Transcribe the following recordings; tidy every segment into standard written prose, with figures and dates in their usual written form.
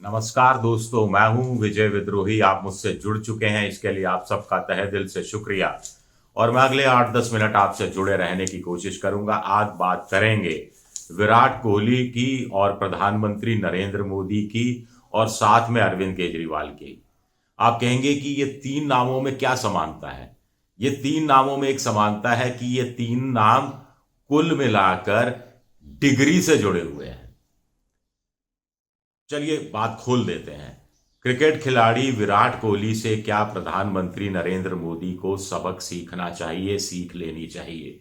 नमस्कार दोस्तों, मैं हूं विजय विद्रोही। आप मुझसे जुड़ चुके हैं, इसके लिए आप सबका तहे दिल से शुक्रिया। और मैं अगले 8-10 मिनट आपसे जुड़े रहने की कोशिश करूंगा। आज बात करेंगे विराट कोहली की और प्रधानमंत्री नरेंद्र मोदी की और साथ में अरविंद केजरीवाल की। आप कहेंगे कि ये तीन नामों में क्या समानता है? ये तीन नामों में एक समानता है कि ये तीन नाम कुल मिलाकर डिग्री से जुड़े हुए हैं। चलिए बात खोल देते हैं। क्रिकेट खिलाड़ी विराट कोहली से क्या प्रधानमंत्री नरेंद्र मोदी को सबक सीखना चाहिए, सीख लेनी चाहिए?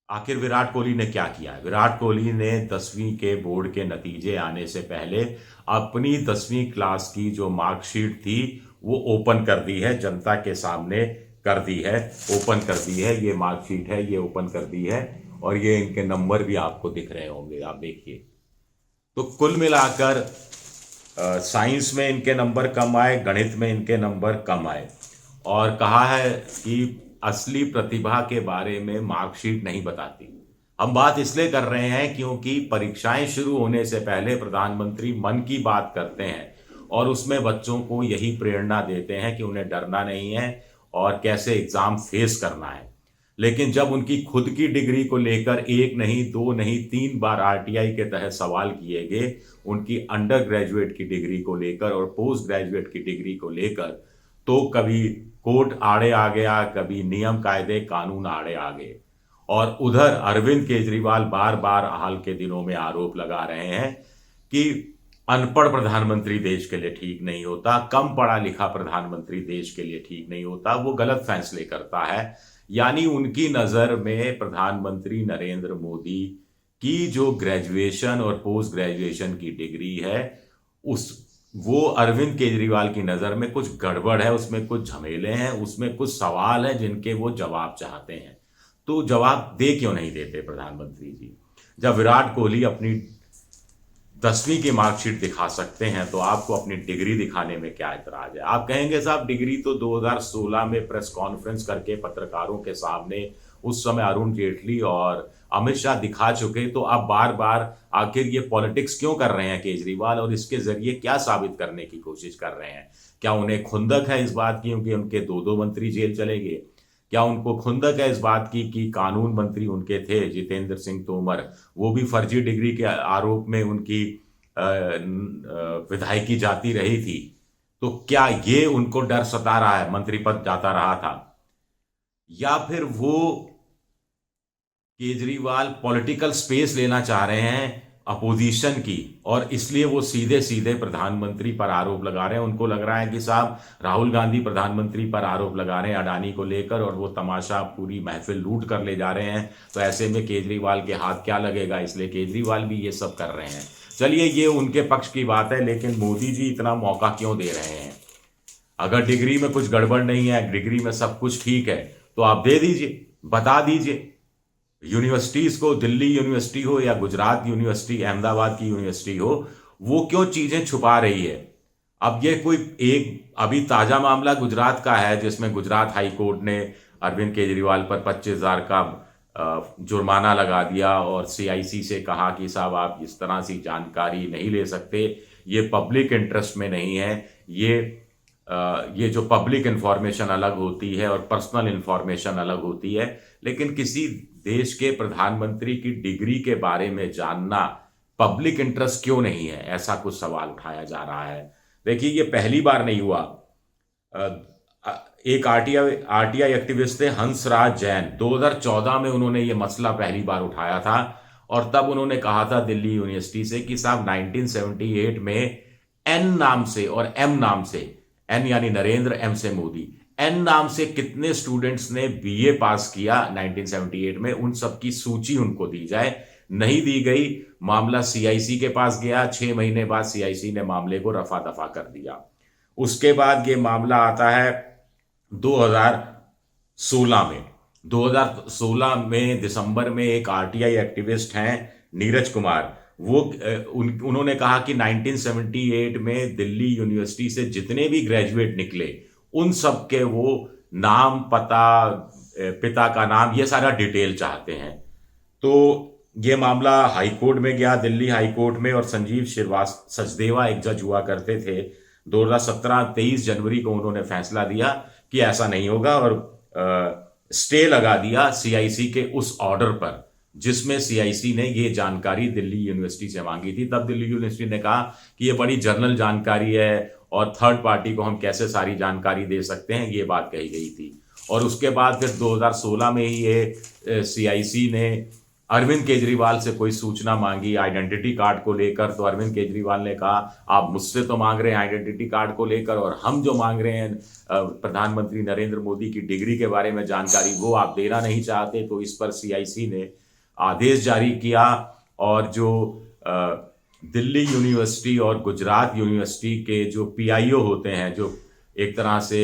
आखिर विराट कोहली ने क्या किया है? विराट कोहली ने 10वीं के बोर्ड के नतीजे आने से पहले अपनी 10वीं क्लास की जो मार्कशीट थी वो ओपन कर दी है, जनता के सामने कर दी है, ओपन कर दी है। ये मार्कशीट है, ये ओपन कर दी है और ये इनके नंबर भी आपको दिख रहे होंगे, आप देखिए। तो कुल मिलाकर साइंस में इनके नंबर कम आए, गणित में इनके नंबर कम आए। और कहा है कि असली प्रतिभा के बारे में मार्कशीट नहीं बताती। हम बात इसलिए कर रहे हैं क्योंकि परीक्षाएं शुरू होने से पहले प्रधानमंत्री मन की बात करते हैं और उसमें बच्चों को यही प्रेरणा देते हैं कि उन्हें डरना नहीं है और कैसे एग्जाम फेस करना है। लेकिन जब उनकी खुद की डिग्री को लेकर एक नहीं, दो नहीं, 3 बार आरटीआई के तहत सवाल किए गए, उनकी अंडर ग्रेजुएट की डिग्री को लेकर और पोस्ट ग्रेजुएट की डिग्री को लेकर, तो कभी कोर्ट आड़े आ गया, कभी नियम कायदे कानून आड़े आ गए। और उधर अरविंद केजरीवाल बार बार हाल के दिनों में आरोप लगा रहे हैं कि अनपढ़ प्रधानमंत्री देश के लिए ठीक नहीं होता, कम पढ़ा लिखा प्रधानमंत्री देश के लिए ठीक नहीं होता, वो गलत फैसले करता है। यानी उनकी नजर में प्रधानमंत्री नरेंद्र मोदी की जो ग्रेजुएशन और पोस्ट ग्रेजुएशन की डिग्री है, उस वो अरविंद केजरीवाल की नजर में कुछ गड़बड़ है, उसमें कुछ झमेले हैं, उसमें कुछ सवाल हैं जिनके वो जवाब चाहते हैं। तो जवाब दे क्यों नहीं देते प्रधानमंत्री जी? जब विराट कोहली अपनी 10वीं की मार्कशीट दिखा सकते हैं तो आपको अपनी डिग्री दिखाने में क्या एतराज है? आप कहेंगे साहब डिग्री तो 2016 में प्रेस कॉन्फ्रेंस करके पत्रकारों के सामने उस समय अरुण जेटली और अमित शाह दिखा चुके, तो आप बार बार आखिर ये पॉलिटिक्स क्यों कर रहे हैं केजरीवाल, और इसके जरिए क्या साबित करने की कोशिश कर रहे हैं? क्या उन्हें खुंदक है इस बात की क्योंकि उनके दो मंत्री जेल चले गए? क्या उनको खुंदक है इस बात की कि कानून मंत्री उनके थे जितेंद्र सिंह तोमर, वो भी फर्जी डिग्री के आरोप में उनकी विधायकी जाती रही थी? तो क्या ये उनको डर सता रहा है, मंत्री पद जाता रहा था? या फिर वो केजरीवाल पॉलिटिकल स्पेस लेना चाह रहे हैं अपोजिशन की और इसलिए वो सीधे सीधे प्रधानमंत्री पर आरोप लगा रहे हैं? उनको लग रहा है कि साहब राहुल गांधी प्रधानमंत्री पर आरोप लगा रहे हैं अडानी को लेकर और वो तमाशा पूरी महफिल लूट कर ले जा रहे हैं, तो ऐसे में केजरीवाल के हाथ क्या लगेगा, इसलिए केजरीवाल भी ये सब कर रहे हैं। चलिए ये उनके पक्ष की बात है, लेकिन मोदी जी इतना मौका क्यों दे रहे हैं? अगर डिग्री में कुछ गड़बड़ नहीं है, डिग्री में सब कुछ ठीक है, तो आप दे दीजिए, बता दीजिए। यूनिवर्सिटीज को, दिल्ली यूनिवर्सिटी हो या गुजरात यूनिवर्सिटी, अहमदाबाद की यूनिवर्सिटी हो, वो क्यों चीजें छुपा रही है? अब ये कोई एक अभी ताजा मामला गुजरात का है जिसमें गुजरात हाई कोर्ट ने अरविंद केजरीवाल पर 25,000 का जुर्माना लगा दिया और सीआईसी से कहा कि साहब आप इस तरह से जानकारी नहीं ले सकते, ये पब्लिक इंटरेस्ट में नहीं है। ये जो पब्लिक इंफॉर्मेशन अलग होती है और पर्सनल इंफॉर्मेशन अलग होती है, लेकिन किसी देश के प्रधानमंत्री की डिग्री के बारे में जानना पब्लिक इंटरेस्ट क्यों नहीं है? ऐसा कुछ सवाल उठाया जा रहा है। देखिए ये पहली बार नहीं हुआ। एक आरटीआई एक्टिविस्ट थे हंसराज जैन, 2014 में उन्होंने ये मसला पहली बार उठाया था और तब उन्होंने कहा था दिल्ली यूनिवर्सिटी से कि साहब 1978 में एन नाम से और एम नाम से, एन यानी नरेंद्र, एम से मोदी, एन नाम से कितने स्टूडेंट्स ने बीए पास किया 1978 में, उन सब की सूची उनको दी जाए। नहीं दी गई, मामला सीआईसी के पास गया, 6 महीने बाद सीआईसी ने मामले को रफा दफा कर दिया। उसके बाद ये मामला आता है 2016 में। 2016 में दिसंबर में एक आरटीआई एक्टिविस्ट हैं नीरज कुमार, वो उन्होंने कहा कि 1978 में दिल्ली यूनिवर्सिटी से जितने भी ग्रेजुएट निकले उन सब के वो नाम, पता, पिता का नाम, ये सारा डिटेल चाहते हैं। तो ये मामला हाई कोर्ट में गया, दिल्ली हाई कोर्ट में, और संजीव सचदेवा एक जज हुआ करते थे। 2017 23 जनवरी को उन्होंने फैसला दिया कि ऐसा नहीं होगा, और स्टे लगा दिया सीआईसी के उस ऑर्डर पर जिसमें सीआईसी ने ये जानकारी दिल्ली यूनिवर्सिटी से मांगी थी। तब दिल्ली यूनिवर्सिटी ने कहा कि ये बड़ी जर्नल जानकारी है और थर्ड पार्टी को हम कैसे सारी जानकारी दे सकते हैं, ये बात कही गई थी। और उसके बाद फिर 2016 में ही ये सीआईसी ने अरविंद केजरीवाल से कोई सूचना मांगी आइडेंटिटी कार्ड को लेकर, तो अरविंद केजरीवाल ने कहा आप मुझसे तो मांग रहे हैं आइडेंटिटी कार्ड को लेकर, और हम जो मांग रहे हैं प्रधानमंत्री नरेंद्र मोदी की डिग्री के बारे में जानकारी, वो आप देना नहीं चाहते। तो इस पर सीआईसी ने आदेश जारी किया, और जो दिल्ली यूनिवर्सिटी और गुजरात यूनिवर्सिटी के जो पीआईओ होते हैं, जो एक तरह से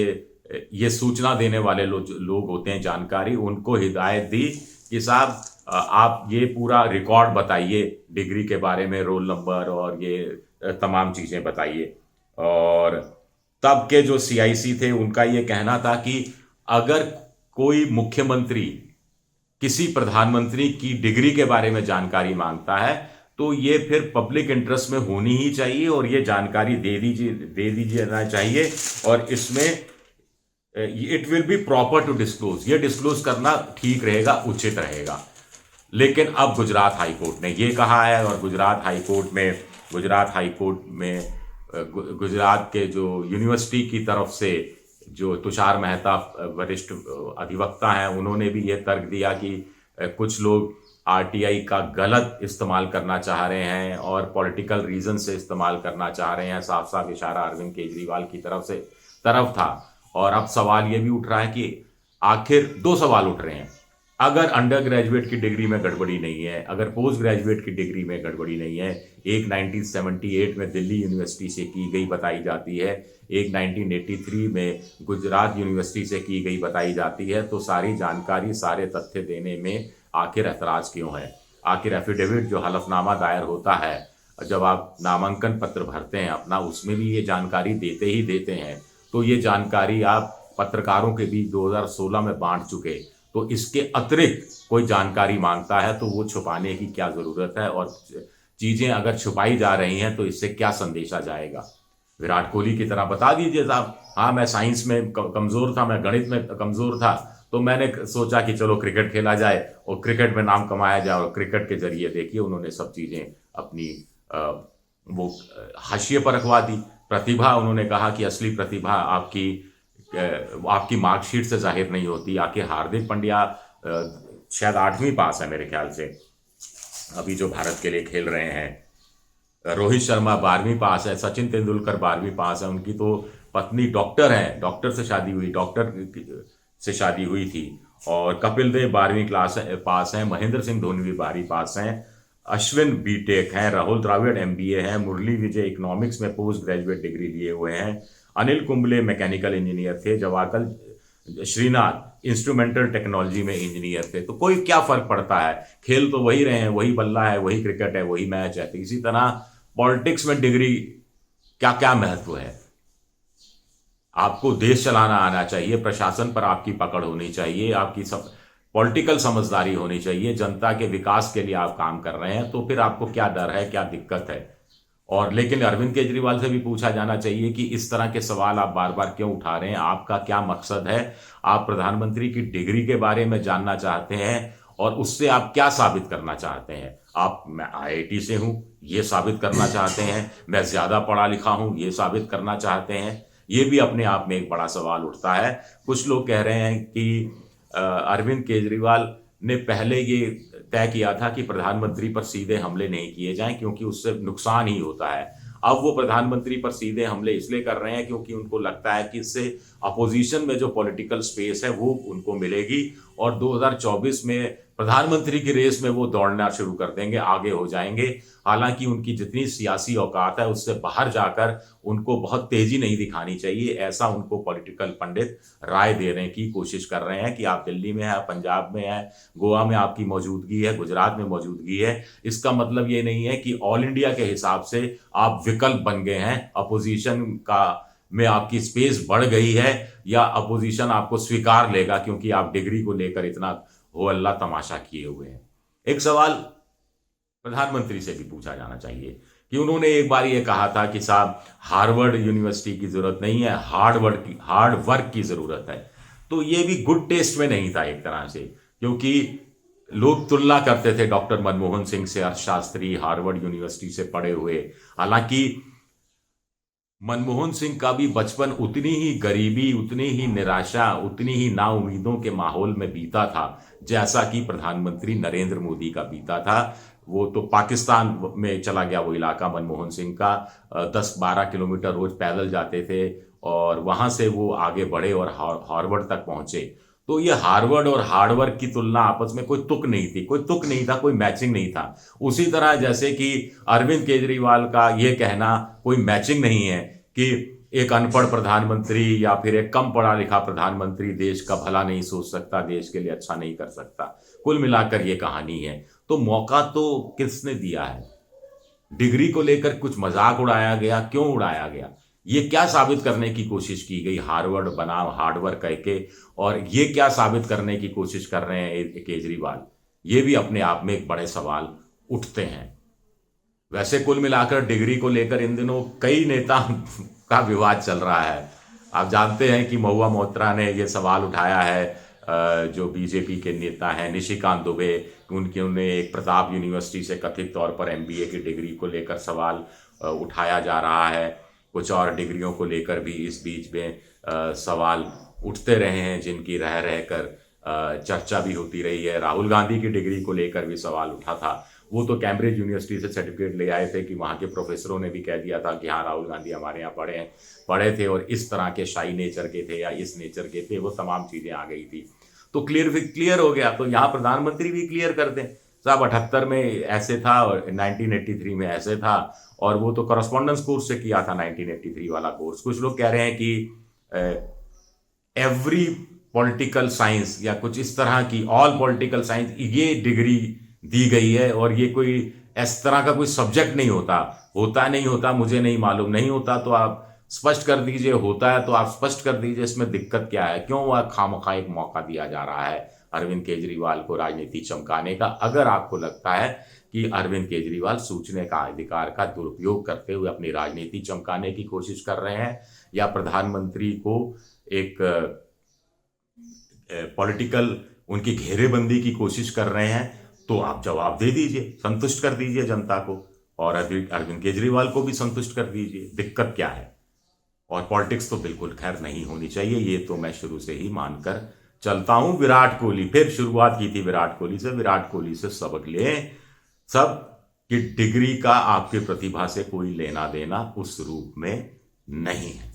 ये सूचना देने वाले लोग होते हैं जानकारी, उनको हिदायत दी कि साहब आप ये पूरा रिकॉर्ड बताइए डिग्री के बारे में, रोल नंबर और ये तमाम चीज़ें बताइए। और तब के जो सीआईसी थे उनका ये कहना था कि अगर कोई मुख्यमंत्री किसी प्रधानमंत्री की डिग्री के बारे में जानकारी मांगता है तो ये फिर पब्लिक इंटरेस्ट में होनी ही चाहिए, और ये जानकारी दे दीजिए ना चाहिए, और इसमें it will be proper to disclose, ये डिस्क्लोज करना ठीक रहेगा, उचित रहेगा। लेकिन अब गुजरात हाई कोर्ट ने ये कहा है, और गुजरात हाई कोर्ट में गुजरात के जो यूनिवर्सिटी की तरफ से जो तुषार मेहता वरिष्ठ अधिवक्ता हैं, उन्होंने भी ये तर्क दिया कि कुछ लोग आरटीआई का गलत इस्तेमाल करना चाह रहे हैं और पॉलिटिकल रीजन से इस्तेमाल करना चाह रहे हैं। साफ साफ इशारा अरविंद केजरीवाल की तरफ था। और अब सवाल ये भी उठ रहा है कि आखिर दो सवाल उठ रहे हैं, अगर अंडर ग्रेजुएट की डिग्री में गड़बड़ी नहीं है, अगर पोस्ट ग्रेजुएट की डिग्री में गड़बड़ी नहीं है, एक 1978 में दिल्ली यूनिवर्सिटी से की गई बताई जाती है, एक 1983 में गुजरात यूनिवर्सिटी से की गई बताई जाती है, तो सारी जानकारी सारे तथ्य देने में आखिर ऐतराज क्यों है? आखिर एफिडेविट जो हलफनामा दायर होता है, जब आप नामांकन पत्र भरते हैं अपना, उसमें भी ये जानकारी देते हैं, तो ये जानकारी आप पत्रकारों के बीच 2016 में बांट चुके, तो इसके अतिरिक्त कोई जानकारी मांगता है तो वो छुपाने की क्या ज़रूरत है? और चीज़ें अगर छुपाई जा रही हैं तो इससे क्या संदेशा जाएगा? विराट कोहली की तरह बता दीजिए साहब, हाँ मैं साइंस में कमज़ोर था, मैं गणित में कमज़ोर था, तो मैंने सोचा कि चलो क्रिकेट खेला जाए और क्रिकेट में नाम कमाया जाए, और क्रिकेट के जरिए देखिए उन्होंने सब चीज़ें अपनी वो हाशिए पर रखवा दी। प्रतिभा, उन्होंने कहा कि असली प्रतिभा आपकी मार्कशीट से जाहिर नहीं होती। आके हार्दिक पांड्या शायद 8वीं पास है मेरे ख्याल से, अभी जो भारत के लिए खेल रहे हैं। रोहित शर्मा 12वीं पास है, सचिन तेंदुलकर 12वीं पास है, उनकी तो पत्नी डॉक्टर है, डॉक्टर से शादी हुई थी। और कपिल देव 12वीं क्लास पास हैं, महेंद्र सिंह धोनी भी 12वीं पास हैं, अश्विन बीटेक हैं, राहुल द्रविड़ एमबीए हैं, मुरली विजय इकोनॉमिक्स में पोस्ट ग्रेजुएट डिग्री लिए हुए हैं, अनिल कुंबले मैकेनिकल इंजीनियर थे, जवाहर श्रीनाथ इंस्ट्रूमेंटल टेक्नोलॉजी में इंजीनियर थे। तो कोई क्या फर्क पड़ता है, खेल तो वही रहे हैं, वही बल्ला है, वही क्रिकेट है, वही मैच है। तो इसी तरह पॉलिटिक्स में डिग्री क्या क्या महत्व है? आपको देश चलाना आना चाहिए, प्रशासन पर आपकी पकड़ होनी चाहिए, आपकी सब पॉलिटिकल समझदारी होनी चाहिए, जनता के विकास के लिए आप काम कर रहे हैं, तो फिर आपको क्या डर है, क्या दिक्कत है? और लेकिन अरविंद केजरीवाल से भी पूछा जाना चाहिए कि इस तरह के सवाल आप बार बार क्यों उठा रहे हैं, आपका क्या मकसद है? आप प्रधानमंत्री की डिग्री के बारे में जानना चाहते हैं और उससे आप क्या साबित करना चाहते हैं? मैं आईआईटी से हूं, ये साबित करना चाहते हैं? मैं ज्यादा पढ़ा लिखा हूं, ये साबित करना चाहते हैं? ये भी अपने आप में एक बड़ा सवाल उठता है। कुछ लोग कह रहे हैं कि अरविंद केजरीवाल ने पहले ये तय किया था कि प्रधानमंत्री पर सीधे हमले नहीं किए जाएं क्योंकि उससे नुकसान ही होता है। अब वो प्रधानमंत्री पर सीधे हमले इसलिए कर रहे हैं क्योंकि उनको लगता है कि इससे अपोजिशन में जो पॉलिटिकल स्पेस है वो उनको मिलेगी, और 2024 में प्रधानमंत्री की रेस में वो दौड़ना शुरू कर देंगे, आगे हो जाएंगे। हालांकि उनकी जितनी सियासी औकात है उससे बाहर जाकर उनको बहुत तेजी नहीं दिखानी चाहिए, ऐसा उनको पॉलिटिकल पंडित राय देने की कोशिश कर रहे हैं कि आप दिल्ली में है, पंजाब में है, गोवा में आपकी मौजूदगी है, गुजरात में मौजूदगी है। इसका मतलब ये नहीं है कि ऑल इंडिया के हिसाब से आप विकल्प बन गए हैं, अपोजिशन का में आपकी स्पेस बढ़ गई है, या अपोजिशन आपको स्वीकार लेगा क्योंकि आप डिग्री को लेकर इतना हो अल्लाह तमाशा किए हुए हैं। एक सवाल प्रधानमंत्री से भी पूछा जाना चाहिए कि उन्होंने एक बार ये कहा था कि साहब हार्वर्ड यूनिवर्सिटी की जरूरत नहीं है, हार्ड वर्क की जरूरत है। तो ये भी गुड टेस्ट में नहीं था एक तरह से, क्योंकि लोग तुलना करते थे डॉक्टर मनमोहन सिंह से, अर्थशास्त्री हार्वर्ड यूनिवर्सिटी से पढ़े हुए। हालांकि मनमोहन सिंह का भी बचपन उतनी ही गरीबी, उतनी ही निराशा, उतनी ही नाउम्मीदों के माहौल में बीता था जैसा कि प्रधानमंत्री नरेंद्र मोदी का बीता था। वो तो पाकिस्तान में चला गया वो इलाका मनमोहन सिंह का, 10-12 किलोमीटर रोज पैदल जाते थे और वहां से वो आगे बढ़े और हार्वर्ड तक पहुंचे। तो ये हार्वर्ड और हार्डवर्क की तुलना आपस में कोई तुक नहीं थी, कोई मैचिंग नहीं था। उसी तरह जैसे कि अरविंद केजरीवाल का ये कहना कोई मैचिंग नहीं है कि एक अनपढ़ प्रधानमंत्री या फिर एक कम पढ़ा लिखा प्रधानमंत्री देश का भला नहीं सोच सकता, देश के लिए अच्छा नहीं कर सकता। कुल मिलाकर ये कहानी है। तो मौका तो किसने दिया है? डिग्री को लेकर कुछ मजाक उड़ाया गया, क्यों उड़ाया गया? ये क्या साबित करने की कोशिश की गई हार्वर्ड बनाम हार्डवर्क कह के, और ये क्या साबित करने की कोशिश कर रहे हैं केजरीवाल? ये भी अपने आप में एक बड़े सवाल उठते हैं। वैसे कुल मिलाकर डिग्री को लेकर इन दिनों कई नेता का विवाद चल रहा है। आप जानते हैं कि महुआ मोइत्रा ने ये सवाल उठाया है, जो बीजेपी के नेता हैं निशिकांत दुबे, उन्हें एक प्रताप यूनिवर्सिटी से कथित तौर पर एमबीए की डिग्री को लेकर सवाल उठाया जा रहा है। कुछ और डिग्रियों को लेकर भी इस बीच में सवाल उठते रहे हैं, जिनकी रह रहकर चर्चा भी होती रही है। राहुल गांधी की डिग्री को लेकर भी सवाल उठा था। वो तो कैम्ब्रिज यूनिवर्सिटी से सर्टिफिकेट ले आए थे कि वहाँ के प्रोफेसरों ने भी कह दिया था कि हाँ राहुल गांधी हमारे यहाँ पढ़े थे और इस तरह के शाही नेचर के थे या इस नेचर के थे, वो तमाम चीज़ें आ गई थी। तो क्लियर हो गया। तो यहाँ प्रधानमंत्री भी क्लियर कर दें साहब 78 में ऐसे था और 1983 में ऐसे था, और वो तो करस्पॉन्डेंस कोर्स से किया था 1983 वाला कोर्स। कुछ लोग कह रहे हैं कि एवरी पॉलिटिकल साइंस या कुछ इस तरह की, ऑल पॉलिटिकल साइंस ये डिग्री दी गई है और ये कोई इस तरह का कोई सब्जेक्ट नहीं होता नहीं होता मुझे नहीं मालूम, नहीं होता तो आप स्पष्ट कर दीजिए, होता है तो आप स्पष्ट कर दीजिए, इसमें दिक्कत क्या है? क्यों वह खामखा एक मौका दिया जा रहा है अरविंद केजरीवाल को राजनीति चमकाने का? अगर आपको लगता है कि अरविंद केजरीवाल सूचने का अधिकार का दुरुपयोग करते हुए अपनी राजनीति चमकाने की कोशिश कर रहे हैं या प्रधानमंत्री को एक पॉलिटिकल उनकी घेरेबंदी की कोशिश कर रहे हैं, तो आप जवाब दे दीजिए, संतुष्ट कर दीजिए जनता को, और अरविंद केजरीवाल को भी संतुष्ट कर दीजिए। दिक्कत क्या है? और पॉलिटिक्स तो बिल्कुल खैर नहीं होनी चाहिए, ये तो मैं शुरू से ही मानकर चलता हूं। विराट कोहली, फिर शुरुआत की थी विराट कोहली से सबक लें सब कि डिग्री का आपकी प्रतिभा से कोई लेना देना उस रूप में नहीं है।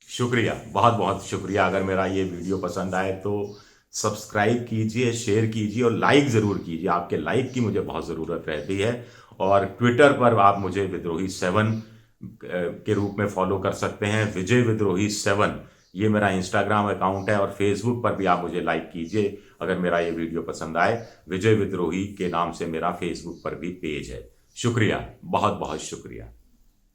शुक्रिया, बहुत बहुत शुक्रिया। अगर मेरा ये वीडियो पसंद आए तो सब्सक्राइब कीजिए, शेयर कीजिए और लाइक ज़रूर कीजिए। आपके लाइक की मुझे बहुत ज़रूरत रहती है। और ट्विटर पर आप मुझे विद्रोही 7 के रूप में फॉलो कर सकते हैं, विजय विद्रोही 7 ये मेरा इंस्टाग्राम अकाउंट है। और फेसबुक पर भी आप मुझे लाइक कीजिए अगर मेरा ये वीडियो पसंद आए। विजय विद्रोही के नाम से मेरा फेसबुक पर भी पेज है। शुक्रिया, बहुत बहुत शुक्रिया।